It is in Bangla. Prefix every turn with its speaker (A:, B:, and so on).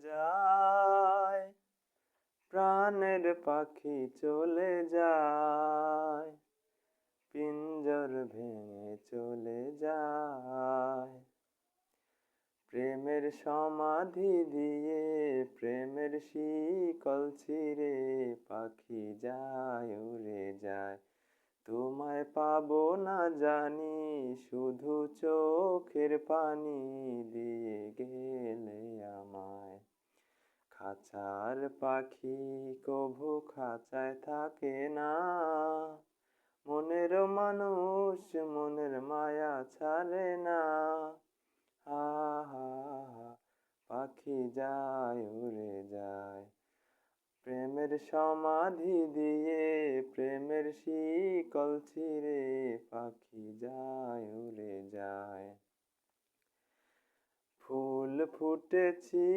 A: যায় প্রাণের পাখি চলে যায়, পিঞ্জর ভেঙে চলে যায়। প্রেমের সমাধি দিয়ে প্রেমের শিকল ছিঁড়ে পাখি যায় উড়ে যায়। তোমায় পাবো না জানি শুধু চোখের পানি দিয়ে গেলে আমায়। খাঁচার পাখি কভু খাঁচায় থাকে না, মনের মানুষ মনের মায়া ছাড়ে না। হা হা হা পাখি যায় উড়ে যায়, প্রেমের সমাধি দিয়ে প্রেমের শিকল ছিঁড়ে পাখি যায় উড়ে যায়। ফুল ফুটেছি